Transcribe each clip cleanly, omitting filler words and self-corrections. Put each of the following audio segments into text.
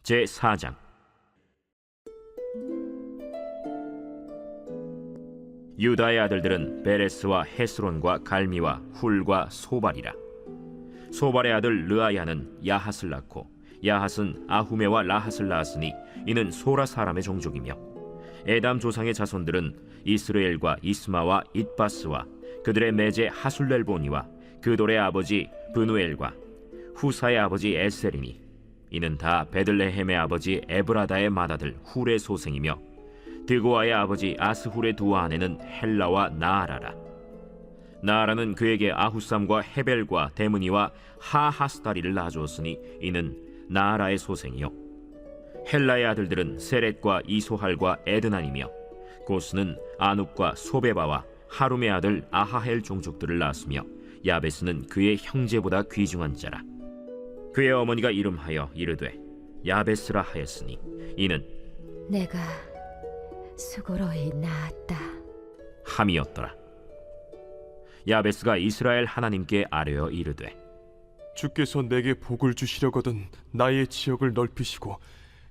제4장. 유다의 아들들은 베레스와 헤스론과 갈미와 훌과 소발이라. 소발의 아들 르아야는 야핫을 낳고 야핫은 아후메와 라핫을 낳았으니 이는 소라 사람의 종족이며, 에담 조상의 자손들은 이스르엘과 이스마와 잇바스와 그들의 매제 하술렐보니와 그돌의 아버지 브누엘과 후사의 아버지 에셀이니 이는 다 베들레헴의 아버지 에브라다의 맏아들 훌의 소생이며, 드고아의 아버지 아스훌의 두 아내는 헬라와 나아라라. 나아라는 그에게 아후삼과 헤벨과 데므니와 하하스다리를 낳아주었으니 이는 나아라의 소생이요, 헬라의 아들들은 세렛과 이소할과 에드난이며, 고스는 아눕과 소베바와 하룸의 아들 아하헬 종족들을 낳았으며, 야베스는 그의 형제보다 귀중한 자라. 그의 어머니가 이름하여 이르되 야베스라 하였으니 이는 내가 수고로이 낳았다 함이었더라. 야베스가 이스라엘 하나님께 아뢰어 이르되, 주께서 내게 복을 주시려거든 나의 지역을 넓히시고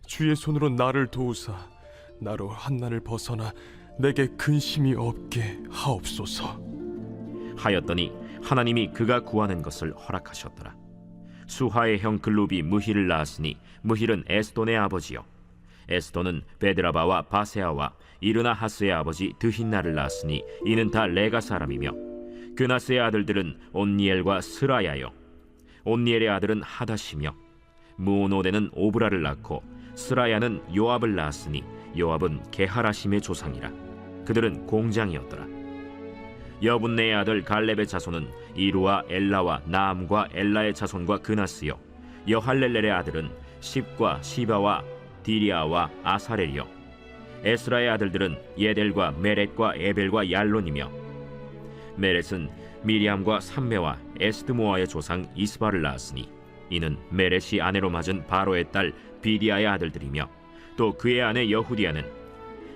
주의 손으로 나를 도우사 나로 한난을 벗어나 내게 근심이 없게 하옵소서 하였더니 하나님이 그가 구하는 것을 허락하셨더라. 수하의 형 글룹이 무힐을 낳았으니 무힐은 에스돈의 아버지요, 에스돈은 베드라바와 바세아와 이르나하스의 아버지 드힌나를 낳았으니 이는 다 레가 사람이며, 그나스의 아들들은 온니엘과 스라야요, 온니엘의 아들은 하다시며, 무오노데는 오브라를 낳고 스라야는 요압을 낳았으니 요압은 게하라심의 조상이라. 그들은 공장이었더라. 여분네의 아들 갈렙의 자손은 이루와 엘라와 나암과 엘라의 자손과 그나스요, 여할렐렐의 아들은 십과 시바와 디리아와 아사렐이요, 에스라의 아들들은 예델과 메렛과 에벨과 얄론이며, 메렛은 미리암과 삼메와 에스드모아의 조상 이스바를 낳았으니 이는 메렛이 아내로 맞은 바로의 딸 비디아의 아들들이며, 또 그의 아내 여후디아는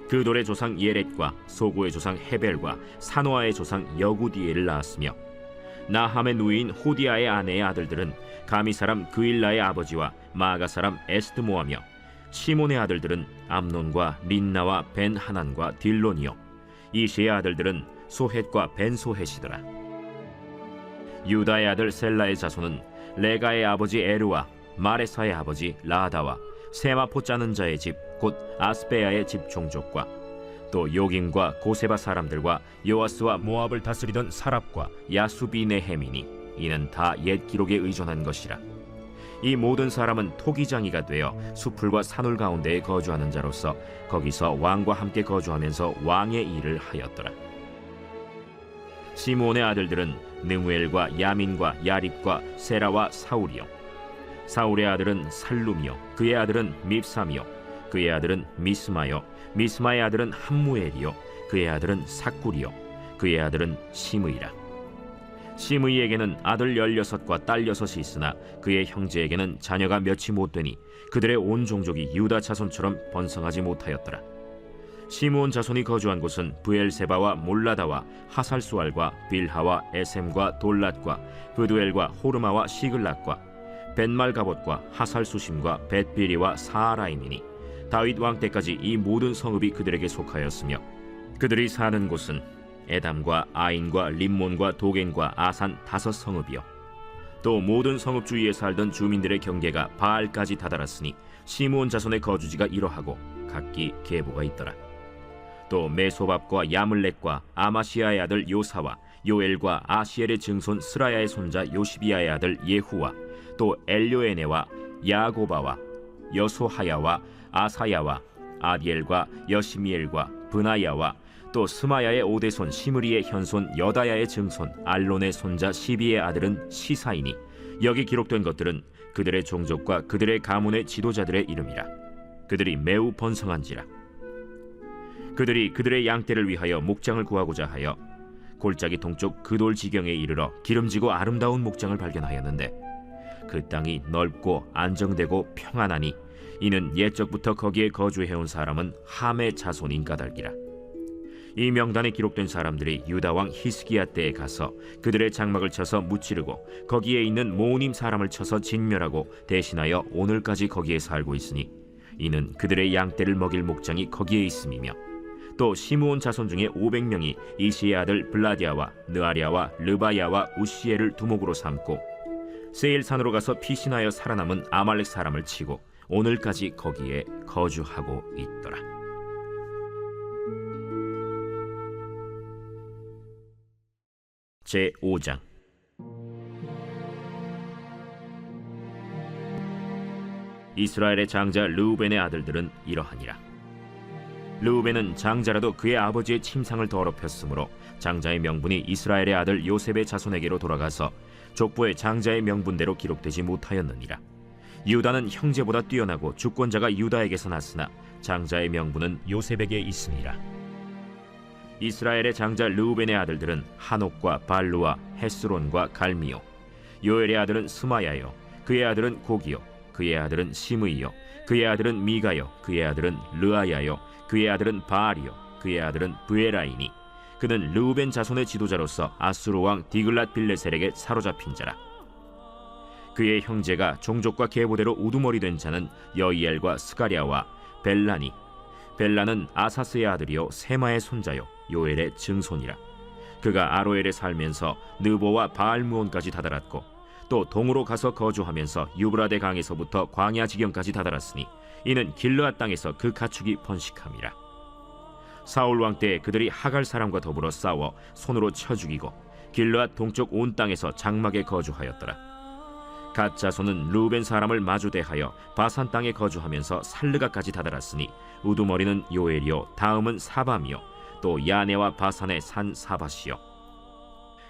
그돌의 조상 예렛과 소구의 조상 헤벨과 사노아의 조상 여구디엘을 낳았으며, 나함의 누이인 호디아의 아내의 아들들은 가미 사람 그일라의 아버지와 마가 사람 에스드모아며, 시몬의 아들들은 암논과 린나와 벤하난과 딜론이요, 이시의 아들들은 소헷과 벤소헷이더라. 유다의 아들 셀라의 자손은 레가의 아버지 에르와 마레사의 아버지 라다와 세마포 짜는 자의 집 곧 아스베야의 집 종족과 또 요김과 고세바 사람들과 요아스와 모압을 다스리던 사랍과 야수비네헤미니 이는 다 옛 기록에 의존한 것이라. 이 모든 사람은 토기장이가 되어 수풀과 산울 가운데에 거주하는 자로서 거기서 왕과 함께 거주하면서 왕의 일을 하였더라. 시므온의 아들들은 느무엘과 야민과 야립과 세라와 사울이요, 사울의 아들은 살룸이요, 그의 아들은 밉삼이요, 그의 아들은 미스마요, 미스마의 아들은 함무엘이요, 그의 아들은 삭굴이요, 그의 아들은 시므이라. 시므이에게는 아들 16과 딸 6이 있으나 그의 형제에게는 자녀가 몇이 못되니 그들의 온 종족이 유다 자손처럼 번성하지 못하였더라. 시므온 자손이 거주한 곳은 브엘세바와 몰라다와 하살수알과 빌하와 에셈과 돌랏과 브두엘과 호르마와 시글락과 벤말가봇과 하살수심과 벳비리와 사하라임이니 다윗 왕 때까지 이 모든 성읍이 그들에게 속하였으며, 그들이 사는 곳은 에담과 아인과 림몬과 도겐과 아산 5성읍이요, 또 모든 성읍 주위에 살던 주민들의 경계가 바알까지 다다랐으니 시므온 자손의 거주지가 이러하고 각기 계보가 있더라. 또 메소밥과 야물렉과 아마시아의 아들 요사와 요엘과 아시엘의 증손 스라야의 손자 요시비아의 아들 예후와 또 엘료에네와 야고바와 여소하야와 아사야와 아디엘과 여시미엘과 브나야와 또 스마야의 오대손 시므리의 현손 여다야의 증손 알론의 손자 시비의 아들은 시사이니 여기 기록된 것들은 그들의 종족과 그들의 가문의 지도자들의 이름이라. 그들이 매우 번성한지라. 그들이 그들의 양떼를 위하여 목장을 구하고자 하여 골짜기 동쪽 그돌 지경에 이르러 기름지고 아름다운 목장을 발견하였는데, 그 땅이 넓고 안정되고 평안하니 이는 옛적부터 거기에 거주해온 사람은 함의 자손인 까닭이라. 이 명단에 기록된 사람들이 유다 왕 히스기야 때에 가서 그들의 장막을 쳐서 무찌르고 거기에 있는 모님 사람을 쳐서 진멸하고 대신하여 오늘까지 거기에 살고 있으니 이는 그들의 양떼를 먹일 목장이 거기에 있음이며, 또 시므온 자손 중에 500명이 이시의 아들 블라디아와 느아리아와 르바야와 우시엘을 두목으로 삼고 세일산으로 가서 피신하여 살아남은 아말렉 사람을 치고 오늘까지 거기에 거주하고 있더라. 제5장. 이스라엘의 장자 르우벤의 아들들은 이러하니라. 르우벤은 장자라도 그의 아버지의 침상을 더럽혔으므로 장자의 명분이 이스라엘의 아들 요셉의 자손에게로 돌아가서 족보의 장자의 명분대로 기록되지 못하였느니라. 유다는 형제보다 뛰어나고 주권자가 유다에게서 났으나 장자의 명분은 요셉에게 있으니라. 이스라엘의 장자 르우벤의 아들들은 한옥과 발루와 헤스론과 갈미요. 요엘의 아들은 스마야요, 그의 아들은 고기요, 그의 아들은 시므이요, 그의 아들은 미가요, 그의 아들은 르아야요, 그의 아들은 바알이요, 그의 아들은 브에라이니. 그는 르우벤 자손의 지도자로서 아수르 왕 디글랏 빌레셀에게 사로잡힌 자라. 그의 형제가 종족과 계보대로 우두머리 된 자는 여이엘과 스가랴와 벨라니. 벨라는 아사스의 아들이요 세마의 손자요 요엘의 증손이라. 그가 아로엘에 살면서 느보와 바알무온까지 다다랐고 또 동으로 가서 거주하면서 유브라데 강에서부터 광야 지경까지 다다랐으니 이는 길르앗 땅에서 그 가축이 번식함이라. 사울 왕 때에 그들이 하갈 사람과 더불어 싸워 손으로 쳐 죽이고 길르앗 동쪽 온 땅에서 장막에 거주하였더라. 갓 자손은 르우벤 사람을 마주대하여 바산 땅에 거주하면서 살르가까지 다다랐으니 우두머리는 요엘이요 다음은 사밤이요 또 야네와 바산의 산 사밧이요.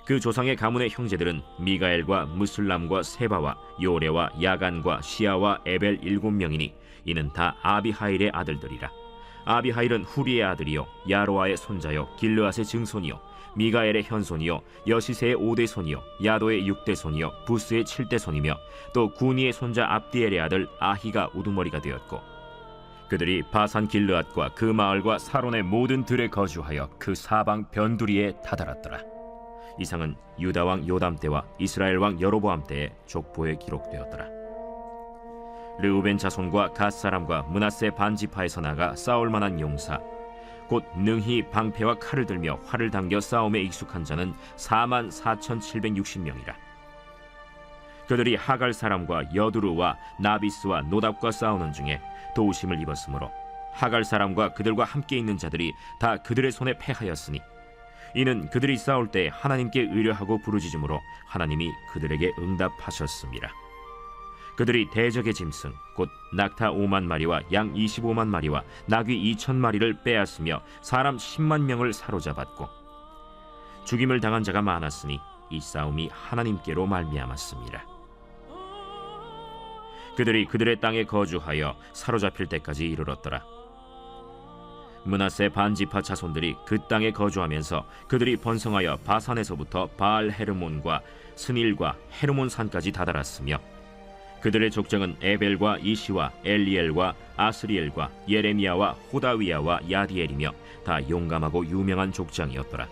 그 조상의 가문의 형제들은 미가엘과 무슬람과 세바와 요레와 야간과 시아와 에벨 7명이니 이는 다 아비하일의 아들들이라. 아비하일은 후리의 아들이요 야로아의 손자요 길르앗의 증손이요 미가엘의 현손이요 여시세의 5대 손이요 야도의 6대 손이요 부스의 7대 손이며 또 구니의 손자 압디엘의 아들 아히가 우두머리가 되었고, 그들이 바산 길르앗과 그 마을과 사론의 모든 들에 거주하여 그 사방 변두리에 다다랐더라. 이상은 유다 왕 요담 때와 이스라엘 왕 여로보암 때의 족보에 기록되었더라. 르우벤 자손과 갓 사람과 므낫세 반지파에서 나가 싸울 만한 용사, 곧 능히 방패와 칼을 들며 활을 당겨 싸움에 익숙한 자는 44,760명이라. 그들이 하갈 사람과 여두루와 나비스와 노답과 싸우는 중에 도우심을 입었으므로 하갈 사람과 그들과 함께 있는 자들이 다 그들의 손에 패하였으니 이는 그들이 싸울 때 하나님께 의뢰하고 부르짖음으로 하나님이 그들에게 응답하셨습니다. 그들이 대적의 짐승 곧 낙타 5만 마리와 양 25만 마리와 나귀 2천 마리를 빼앗으며 사람 10만 명을 사로잡았고, 죽임을 당한 자가 많았으니 이 싸움이 하나님께로 말미암았습니다. 그들이 그들의 땅에 거주하여 사로잡힐 때까지 이르렀더라. 므낫세 반지파 자손들이 그 땅에 거주하면서 그들이 번성하여 바산에서부터 바알 헤르몬과 스닐과 헤르몬 산까지 다다랐으며, 그들의 족장은 에벨과 이시와 엘리엘과 아스리엘과 예레미야와 호다위야와 야디엘이며 다 용감하고 유명한 족장이었더라.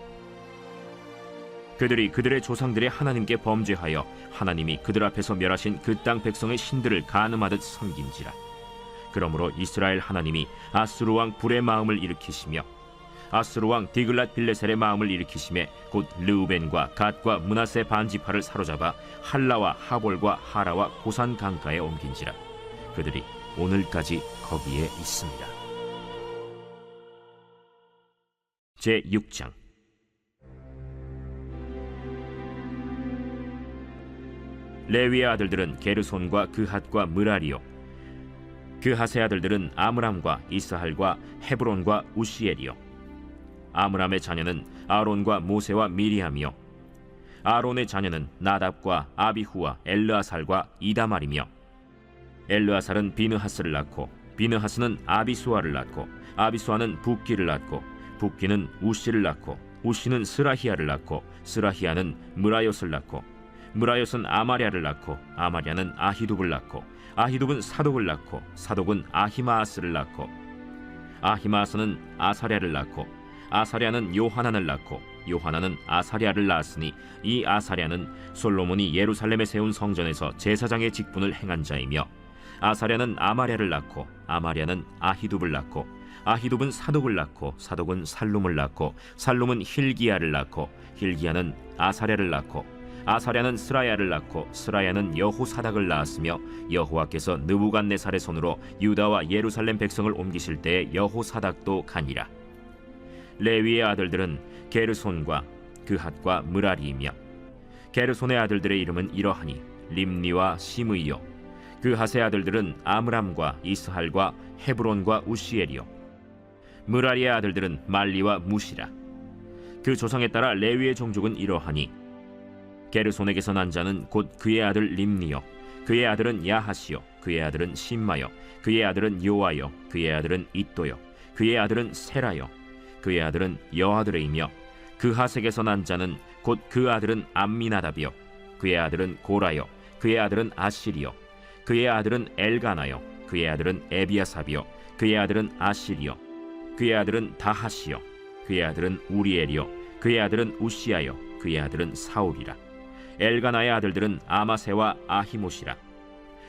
그들이 그들의 조상들의 하나님께 범죄하여 하나님이 그들 앞에서 멸하신 그 땅 백성의 신들을 간음하듯 섬긴지라. 그러므로 이스라엘 하나님이 아수르 왕 불의 마음을 일으키시며 아수르 왕 디글랏 빌레셀의 마음을 일으키심에 곧 르우벤과 갓과 므낫세 반지파를 사로잡아 할라와 하볼과 하라와 고산 강가에 옮긴지라. 그들이 오늘까지 거기에 있습니다. 제6장. 레위의 아들들은 게르손과 그핫과 므라리요. 그핫의 아들들은 아므람과 이스할과 헤브론과 우시엘이요. 아므람의 자녀는 아론과 모세와 미리암이요. 아론의 자녀는 나답과 아비후와 엘르아살과 이다말이며, 엘르아살은 비느하스를 낳고 비느하스는 아비수아를 낳고 아비수아는 붓기를 낳고 붓기는 우시를 낳고 우시는 스라히야를 낳고 스라히야는 므라요스를 낳고 므라요스는 아마랴를 낳고 아마랴는 아히둡을 낳고 아히둡은 사독을 낳고 사독은 아히마아스를 낳고 아히마아스는 아사랴를 낳고 아사랴는 요하난을 낳고 요하난은 아사랴를 낳았으니 이 아사랴는 솔로몬이 예루살렘에 세운 성전에서 제사장의 직분을 행한 자이며 아사랴는 아마랴를 낳고 아마랴는 아히둡을 낳고 아히둡은 사독을 낳고 사독은 살룸을 낳고 살룸은 힐기야를 낳고 힐기야는 아사랴를 낳고 아사랴는 스라야를 낳고 스라야는 여호사닥을 낳았으며 여호와께서 느부갓네살의 손으로 유다와 예루살렘 백성을 옮기실 때에 여호사닥도 가니라. 레위의 아들들은 게르손과 그핫과 므라리이며 게르손의 아들들의 이름은 이러하니 림니와 시므이요 그핫의 아들들은 아므람과 이스할과 헤브론과 우시엘이요 므라리의 아들들은 말리와 무시라. 그 조상에 따라 레위의 종족은 이러하니 게르손에게서 난 자는 곧 그의 아들 림니요 그의 아들은 야하시요 그의 아들은 심마요 그의 아들은 요아요 그의 아들은 이또요 그의 아들은 세라요 그의 아들은 여아들이며 그핫에게서 난 자는 곧 그 아들은 암미나답이요 그의 아들은 고라요 그의 아들은 아실이요 그의 아들은 엘가나요 그의 아들은 에비아삽이요 그의 아들은 아실이요 그의 아들은 다하시요 그의 아들은 우리엘이요 그의 아들은 우시아요 그의 아들은 사울이라. 엘가나의 아들들은 아마세와 아히못이라.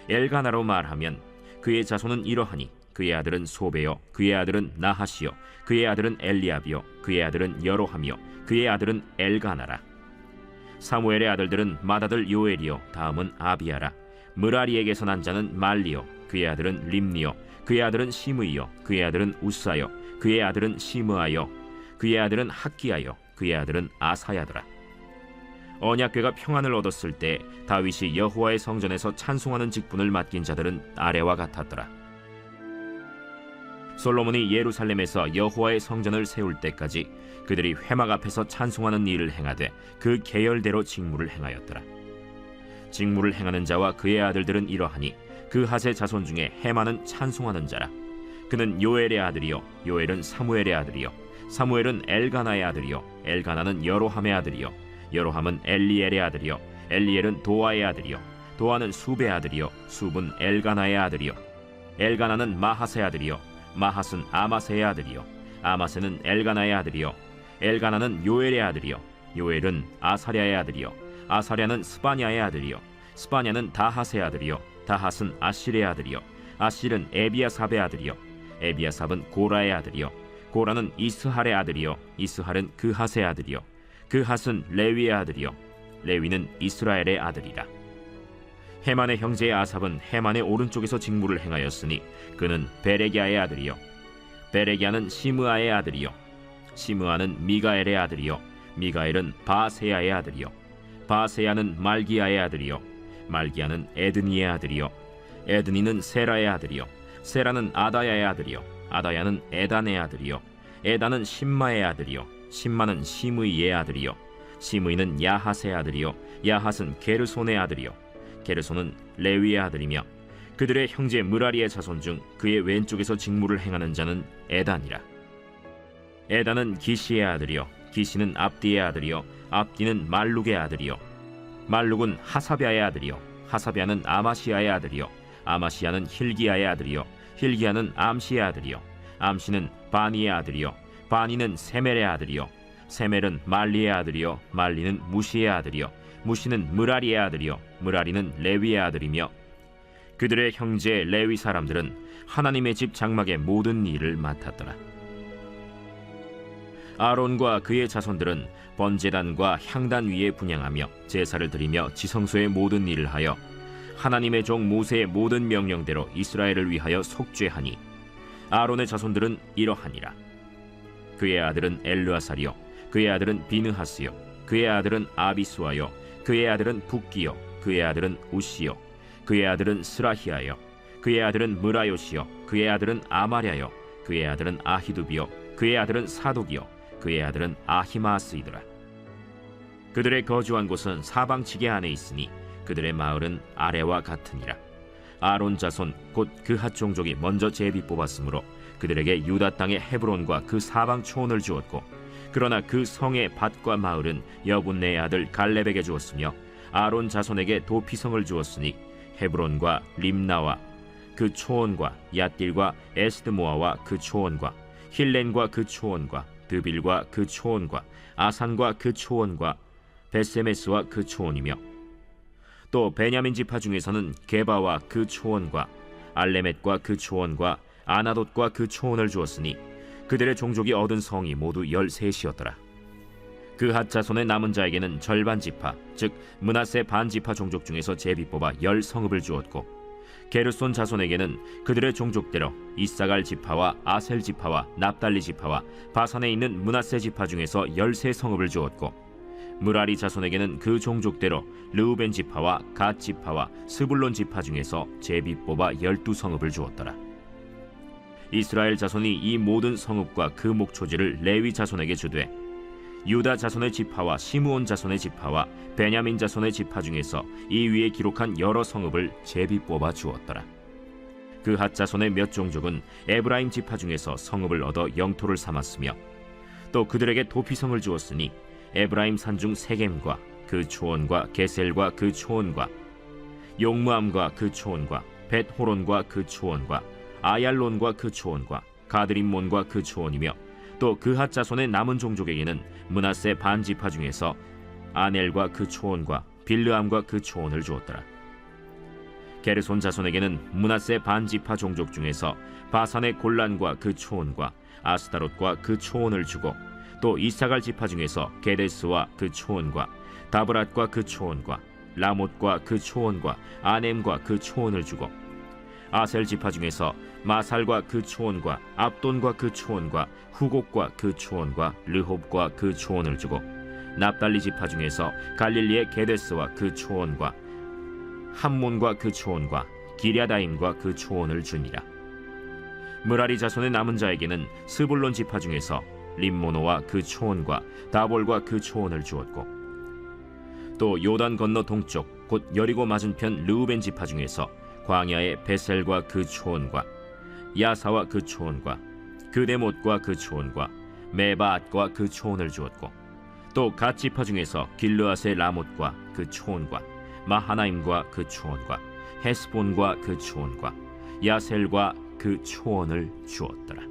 엘가나로 말하면 그의 자손은 이러하니 그의 아들은 소베요 그의 아들은 나하시요 그의 아들은 엘리압이요 그의 아들은 여로함이요 그의 아들은 엘가나라. 사무엘의 아들들은 맏아들 요엘이요 다음은 아비아라. 므라리에게서 난 자는 말리요 그의 아들은 림니요 그의 아들은 시므이요 그의 아들은 우사요 그의 아들은 시므아요 그의 아들은 학기야요 그의 아들은 아사야더라. 언약궤가 평안을 얻었을 때 다윗이 여호와의 성전에서 찬송하는 직분을 맡긴 자들은 아래와 같았더라. 솔로몬이 예루살렘에서 여호와의 성전을 세울 때까지 그들이 회막 앞에서 찬송하는 일을 행하되 그 계열대로 직무를 행하였더라. 직무를 행하는 자와 그의 아들들은 이러하니 그핫의 자손 중에 헤만은 찬송하는 자라. 그는 요엘의 아들이요 요엘은 사무엘의 아들이요 사무엘은 엘가나의 아들이요 엘가나는 여로함의 아들이요 여로함은 엘리엘의 아들이요 엘리엘은 도아의 아들이요 도아는 숲의 아들이요 숲은 엘가나의 아들이요 엘가나는 마하스의 아들이요 마하스는 아마세의 아들이요 아마세는 엘가나의 아들이요 엘가나는 요엘의 아들이요 요엘은 아사랴의 아들이요 아사랴는 스바냐의 아들이요 스바냐는 다핫의 아들이요 다핫은 아실의 아들이요 아실은 에비아삽의 아들이요 에비아삽은 고라의 아들이요 고라는 이스할의 아들이요 이스할은 그핫의 아들이요 그핫은 레위의 아들이요 레위는 이스라엘의 아들이라. 헤만의 형제의 아삽은 헤만의 오른쪽에서 직무를 행하였으니 그는 베레기야의 아들이요 베레기야는 시므아의 아들이요 시므아는 미가엘의 아들이요 미가엘은 바세야의 아들이요 바세야는 말기야의 아들이요 말기야는 에드니의 아들이요 에드니는 세라의 아들이요 세라는 아다야의 아들이요 아다야는 에단의 아들이요 에단은 심마의 아들이요 심마는 시므이의 아들이요 시므이는 야핫의 아들이요 야핫은 게르손의 아들이요 게르손은 레위의 아들이며 그들의 형제 므라리의 자손 중 그의 왼쪽에서 직무를 행하는 자는 에단이라. 에단은 기시의 아들이요 기시는 압디의 아들이요 압디는 말룩의 아들이요 말룩은 하사비아의 아들이요 하사비아는 아마시아의 아들이요 아마시아는 힐기야의 아들이요 힐기야는 암시의 아들이요 암시는 바니의 아들이요 바니는 세멜의 아들이요 세멜은 말리의 아들이요 말리는 무시의 아들이요 무시는 므라리의 아들이요 므라리는 레위의 아들이며 그들의 형제 레위 사람들은 하나님의 집 장막의 모든 일을 맡았더라. 아론과 그의 자손들은 번제단과 향단 위에 분향하며 제사를 드리며 지성소의 모든 일을 하여 하나님의 종 모세의 모든 명령대로 이스라엘을 위하여 속죄하니 아론의 자손들은 이러하니라. 그의 아들은 엘르아살이요 그의 아들은 비느하스요 그의 아들은 아비수아요 그의 아들은 붓기요 그의 아들은 우시요 그의 아들은 스라히아요 그의 아들은 므라요시요 그의 아들은 아마랴요 그의 아들은 아히두비요 그의 아들은 사독이요 그의 아들은 아히마스이더라. 그들의 거주한 곳은 사방 지게 안에 있으니 그들의 마을은 아래와 같으니라. 아론 자손 곧 그핫 종족이 먼저 제비 뽑았으므로 그들에게 유다 땅의 헤브론과 그 사방 초원을 주었고 그러나 그 성의 밭과 마을은 여분네의 아들 갈렙에게 주었으며 아론 자손에게 도피성을 주었으니 헤브론과 림나와 그 초원과 얏길과 에스드모아와 그 초원과 힐렌과 그 초원과 드빌과 그 초원과 아산과 그 초원과 베세메스와 그 초원이며 또 베냐민 지파 중에서는 게바와 그 초원과 알레멧과 그 초원과 아나돗과 그 초원을 주었으니 그들의 종족이 얻은 성이 모두 13이었더라. 그핫 자손의 남은 자에게는 절반 지파 즉 므낫세 반 지파 종족 중에서 제비 뽑아 10성읍을 주었고 게르손 자손에게는 그들의 종족대로 이사갈 지파와 아셀 지파와 납달리 지파와 바산에 있는 므낫세 지파 중에서 13성읍을 주었고 무라리 자손에게는 그 종족대로 르우벤 지파와 갓 지파와 스불론 지파 중에서 제비 뽑아 12성읍을 주었더라. 이스라엘 자손이 이 모든 성읍과 그 목초지를 레위 자손에게 주되 유다 자손의 지파와 시므온 자손의 지파와 베냐민 자손의 지파 중에서 이 위에 기록한 여러 성읍을 제비 뽑아 주었더라. 그핫 자손의 몇 종족은 에브라임 지파 중에서 성읍을 얻어 영토를 삼았으며 또 그들에게 도피성을 주었으니 에브라임 산중 세겜과 그 초원과 게셀과 그 초원과 용무암과 그 초원과 벳호론과 그 초원과 아얄론과 그 초원과 가드림몬과 그 초원이며 또 그핫 자손의 남은 종족에게는 므낫세 반 지파 중에서 아넬과 그 초원과 빌르암과 그 초원을 주었더라. 게르손 자손에게는 므낫세 반 지파 종족 중에서 바산의 골란과 그 초원과 아스타롯과 그 초원을 주고 또 이사갈 지파 중에서 게데스와 그 초원과 다브랏과 그 초원과 라못과 그 초원과 아넴과 그 초원을 주고 아셀 지파 중에서 마살과 그 초원과 압돈과 그 초원과 후곡과 그 초원과 르홉과 그 초원을 주고 납달리 지파 중에서 갈릴리의 게데스와 그 초원과 함몬과 그 초원과 기랴다임과 그 초원을 주니라. 무라리 자손의 남은 자에게는 스불론 지파 중에서 림모노와 그 초원과 다볼과 그 초원을 주었고 또 요단 건너 동쪽 곧 여리고 맞은편 르우벤 지파 중에서 광야의 베셀과 그 초원과 야사와 그 초원과 그데못과 그 초원과 메바앗과 그 초원을 주었고 또 갓 지파 중에서 길르앗의 라못과 그 초원과 마하나임과 그 초원과 헤스본과 그 초원과 야셀과 그 초원을 주었더라.